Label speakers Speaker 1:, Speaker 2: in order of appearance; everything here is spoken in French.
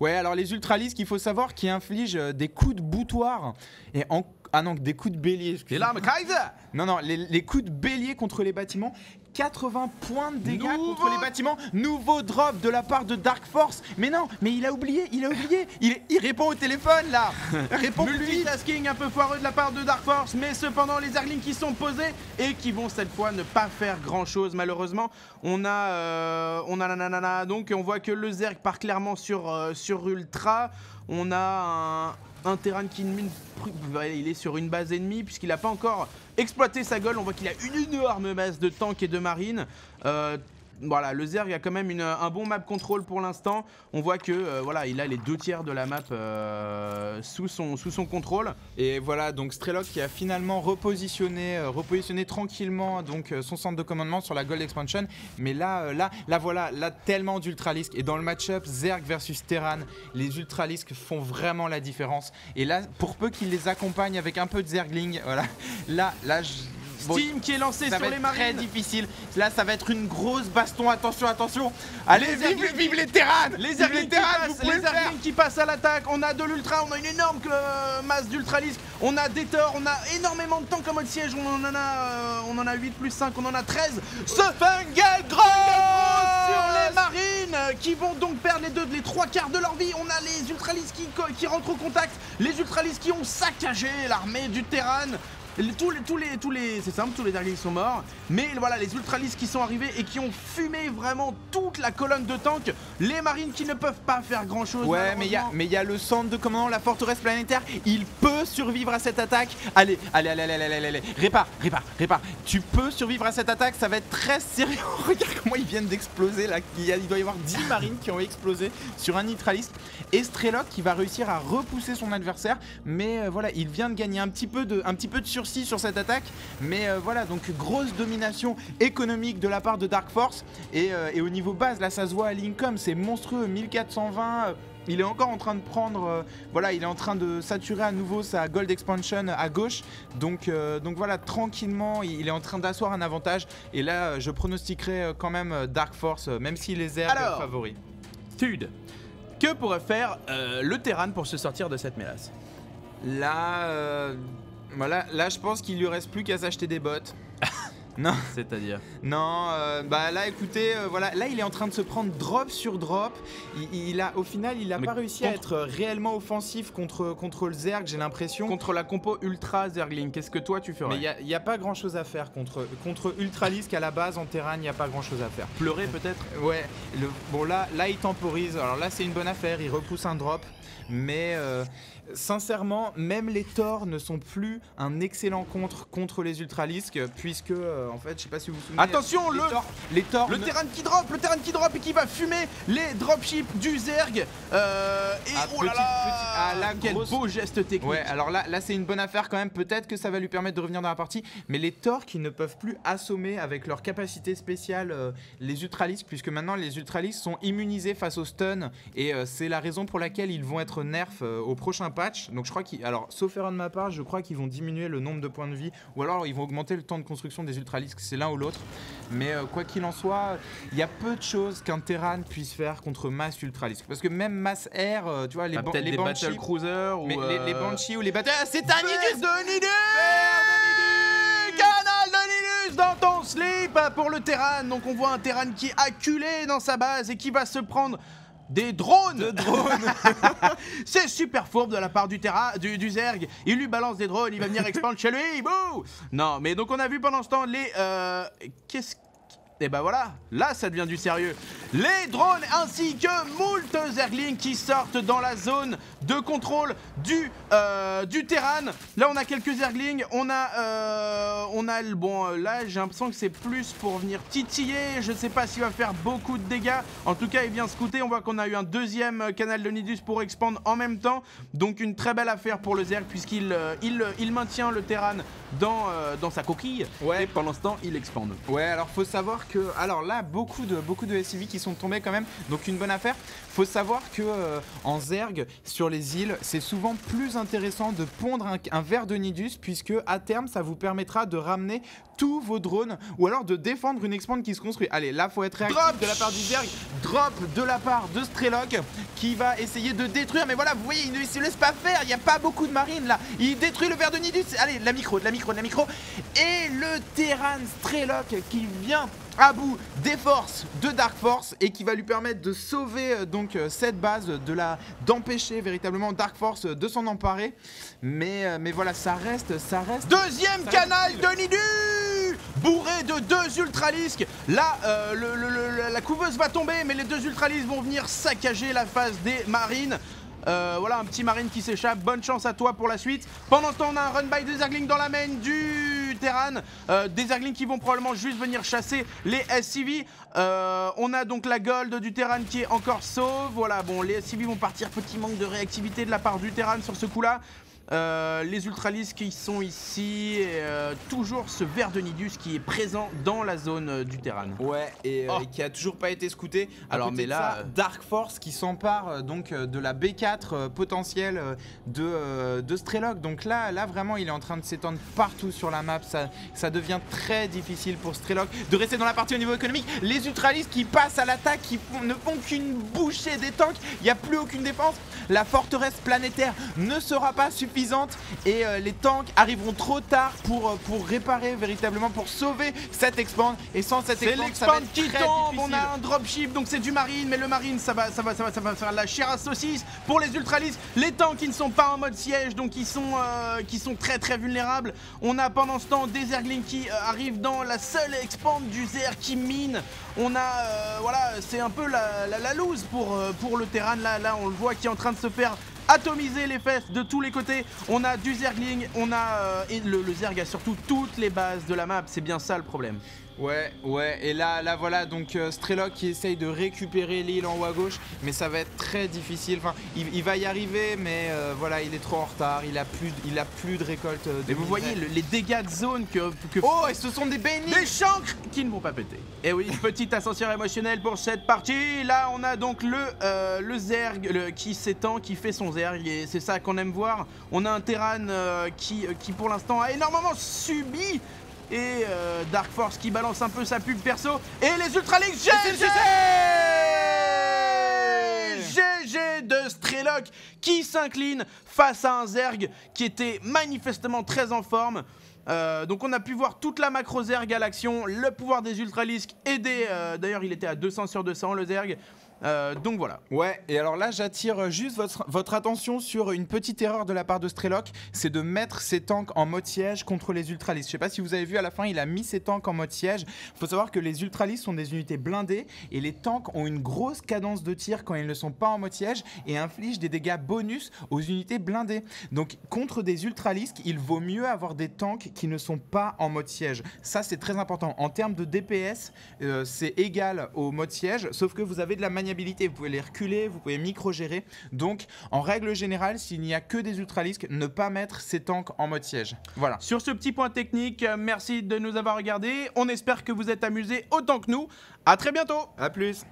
Speaker 1: Ouais, alors les Ultralisques, il faut savoir qu'ils infligent des coups de boutoir et ah non, des coups de bélier.
Speaker 2: Et l'arme Kaiser.
Speaker 1: Non, les coups de bélier contre les bâtiments. 80 points de dégâts contre les bâtiments. Nouveau drop de la part de Dark Force. Mais non, mais il a oublié. Il répond au téléphone là. Répond plus vite.
Speaker 2: Multitasking un peu foireux de la part de Dark Force, mais cependant les Zerglings qui sont posés et qui vont cette fois ne pas faire grand chose malheureusement. On a donc on voit que le Zerg part clairement sur Ultra. On a un Terran qui mine, il est sur une base ennemie puisqu'il n'a pas encore exploité sa gueule. On voit qu'il a une énorme masse de tanks et de marines. Voilà, le Zerg a quand même un bon map control pour l'instant. On voit que voilà, il a les 2/3 de la map sous son contrôle.
Speaker 1: Et voilà, donc Strelok qui a finalement repositionné tranquillement donc son centre de commandement sur la Gold Expansion. Mais là voilà, tellement d'Ultralisques. Et dans le match-up Zerg versus Terran, les Ultralisques font vraiment la différence. Et là, pour peu qu'ils les accompagnent avec un peu de Zergling, voilà, là
Speaker 2: Steam qui est lancé sur les marines.
Speaker 1: Très difficile. Là, ça va être une grosse baston. Attention. Allez, vive les Terran.
Speaker 2: Les Zerglings qui passent à l'attaque. On a de l'ultra, on a une énorme masse d'ultralisques. On a des torts, on a énormément de tanks en mode siège. On en a 8 plus 5, on en a 13. Ce Fungal Gross sur les marines qui vont donc perdre les 3/4 de leur vie. On a les ultralisques qui rentrent au contact. Les ultralisques qui ont saccagé l'armée du Terran. C'est simple, tous les Zerglings sont morts. Mais voilà, les Ultralisques qui sont arrivés et qui ont fumé vraiment toute la colonne de tanks. Les marines qui ne peuvent pas faire grand chose.
Speaker 1: Ouais, mais il y a le centre de commandement, la forteresse planétaire. Il peut survivre à cette attaque. Allez. Répare. Tu peux survivre à cette attaque, ça va être très sérieux. Regarde comment ils viennent d'exploser là. Il doit y avoir 10 marines qui ont explosé sur un Ultraliste. Et Strelok qui va réussir à repousser son adversaire. Mais voilà, il vient de gagner un petit peu de sursis sur cette attaque, mais voilà, donc grosse domination économique de la part de Dark Force et au niveau base, là ça se voit à Lincoln, c'est monstrueux, 1420. Il est encore en train de prendre, voilà, il est en train de saturer à nouveau sa Gold Expansion à gauche, donc voilà, tranquillement, il est en train d'asseoir un avantage, et là, je pronostiquerai quand même Dark Force, même s'il est Zerg favori.
Speaker 2: Stud, que pourrait faire le Terran pour se sortir de cette mélasse?
Speaker 1: Voilà, là je pense qu'il lui reste plus qu'à s'acheter des bottes. Non.
Speaker 2: C'est-à-dire?
Speaker 1: Non, bah là écoutez, voilà, là il est en train de se prendre drop sur drop. Au final, il n'a pas réussi à être réellement offensif contre le Zerg, j'ai l'impression.
Speaker 2: Contre la compo Ultra Zergling, qu'est-ce que toi tu ferais?
Speaker 1: Mais il n'y a pas grand chose à faire contre Ultralisque à la base en Terran, il n'y a pas grand chose à faire.
Speaker 2: Pleurer peut-être?
Speaker 1: Ouais, bon là il temporise, alors là c'est une bonne affaire, il repousse un drop. Mais sincèrement, même les Thors ne sont plus un excellent contre les Ultralisques, puisque en fait, je sais pas si vous vous souvenez.
Speaker 2: Attention, le Terran qui drop et qui va fumer les dropships du Zerg. Oh là là, quel beau geste technique.
Speaker 1: Ouais, alors là c'est une bonne affaire quand même. Peut-être que ça va lui permettre de revenir dans la partie. Mais les Thors qui ne peuvent plus assommer avec leur capacité spéciale les Ultralisques, puisque maintenant les Ultralisques sont immunisés face au stun, et c'est la raison pour laquelle ils vont être nerfs au prochain patch. Donc je crois alors sauf erreur de ma part, je crois qu'ils vont diminuer le nombre de points de vie, ou alors ils vont augmenter le temps de construction des Ultralisques, c'est l'un ou l'autre. Mais quoi qu'il en soit, il y a peu de choses qu'un Terran puisse faire contre masse Ultralisque, parce que même masse Air, tu vois, les
Speaker 2: Banshee, Battle Cruiser, ou
Speaker 1: les Banshees ou les Battle, c'est un Nidus
Speaker 2: de Nidus, canal de Nidus dans ton slip pour le Terran. Donc on voit un Terran qui est acculé dans sa base et qui va se prendre des drones. C'est super fourbe de la part du Zerg. Il lui balance des drones, il va venir expandre chez lui. Bouh. Non, mais donc on a vu pendant ce temps les et bah voilà, là ça devient du sérieux. Les drones ainsi que moult Zerglings qui sortent dans la zone de contrôle du Terran. Là on a quelques Zerglings, on a là j'ai l'impression que c'est plus pour venir titiller. Je sais pas s'il va faire beaucoup de dégâts. En tout cas il vient scouter, on voit qu'on a eu un deuxième canal de Nidus pour expand en même temps. Donc une très belle affaire pour le Zerg puisqu'il maintient le Terran dans sa coquille.
Speaker 1: Ouais.
Speaker 2: Et pendant ce temps il expande.
Speaker 1: Ouais, alors faut savoir que, alors là beaucoup de SCV qui sont tombés quand même, donc une bonne affaire. Faut savoir que en Zerg sur les îles, c'est souvent plus intéressant de pondre un verre de Nidus, puisque à terme ça vous permettra de ramener tous vos drones ou alors de défendre une expand qui se construit. Allez, là faut être réactif
Speaker 2: Drop
Speaker 1: de la part du Zerg, drop de la part de Strelok qui va essayer de détruire, mais voilà, vous voyez, il ne se laisse pas faire, il n'y a pas beaucoup de marines là, il détruit le ver de Nidus. Allez, la micro, et le Terran Strelok qui vient à bout des forces de Dark Force et qui va lui permettre de sauver donc cette base, d'empêcher véritablement Dark Force de s'en emparer. Mais voilà, ça reste.
Speaker 2: Deuxième canal de Nidus, bourré de 2 ultralisques. Là, la couveuse va tomber, mais les 2 ultralisques vont venir saccager la phase des marines. Voilà un petit marine qui s'échappe, bonne chance à toi pour la suite. Pendant ce temps on a un run by des Zerglings dans la main du Terran, des Zerglings qui vont probablement juste venir chasser les SCV. On a donc la gold du Terran qui est encore sauve. Voilà, bon, les SCV vont partir, petit manque de réactivité de la part du Terran sur ce coup là. Les ultralisques qui sont ici et toujours ce ver de Nidus qui est présent dans la zone du Terran.
Speaker 1: Ouais, et qui a toujours pas été scouté. Alors mais là, Dark Force qui s'empare donc de la B4 potentielle de Strelok. Donc là vraiment il est en train de s'étendre partout sur la map. Ça devient très difficile pour Strelok de rester dans la partie au niveau économique. Les ultralistes qui passent à l'attaque, qui ne font qu'une bouchée des tanks. Il n'y a plus aucune défense. La forteresse planétaire ne sera pas suffisante et les tanks arriveront trop tard pour réparer véritablement, pour sauver cette expand. Et sans cette expand, ça va être
Speaker 2: qui
Speaker 1: très
Speaker 2: tombe.
Speaker 1: difficile.
Speaker 2: On a un dropship, donc c'est du marine, mais le marine ça va faire la chair à saucisse pour les ultralistes. Les tanks qui ne sont pas en mode siège, donc qui sont très vulnérables. On a pendant ce temps des Zerglings qui arrivent dans la seule expand du Zer qui mine. On a voilà, c'est un peu la loose pour le Terran. Là on le voit qui est en train de se faire atomiser les fesses de tous les côtés. On a du Zergling, on a et le Zerg a surtout toutes les bases de la map, c'est bien ça le problème.
Speaker 1: Ouais, et là voilà donc Strelok qui essaye de récupérer l'île en haut à gauche, mais ça va être très difficile. Enfin, il va y arriver, mais voilà, il est trop en retard. Il a plus de récolte.
Speaker 2: Et vous voyez les dégâts de zone que
Speaker 1: oh, et ce sont des bénis,
Speaker 2: des chancres qui ne vont pas péter. Et oui, petite ascenseur émotionnel pour cette partie. Là, on a donc le Zerg qui s'étend, qui fait son Zerg, et c'est ça qu'on aime voir. On a un Terran qui pour l'instant a énormément subi. Et Dark Force qui balance un peu sa pub perso. Et les Ultralings, GG de Strelok qui s'incline face à un Zerg qui était manifestement très en forme. Donc on a pu voir toute la macro Zerg à l'action, le pouvoir des Ultralisques et d'ailleurs il était à 200 sur 200 le Zerg. Donc voilà.
Speaker 1: Ouais, et alors là j'attire juste votre attention sur une petite erreur de la part de Strelok, c'est de mettre ses tanks en mode siège contre les ultralistes. Je sais pas si vous avez vu, à la fin il a mis ses tanks en mode siège. Faut savoir que les ultralistes sont des unités blindées et les tanks ont une grosse cadence de tir quand ils ne sont pas en mode siège et infligent des dégâts bonus aux unités blindées. Donc contre des ultralistes, il vaut mieux avoir des tanks qui ne sont pas en mode siège. Ça c'est très important. En termes de DPS, c'est égal au mode siège, sauf que vous avez de la maniabilité. Vous pouvez les reculer, vous pouvez micro-gérer. Donc, en règle générale, s'il n'y a que des ultralisques, ne pas mettre ces tanks en mode siège. Voilà.
Speaker 2: Sur ce petit point technique, merci de nous avoir regardés. On espère que vous êtes amusés autant que nous. À très bientôt.
Speaker 1: À plus.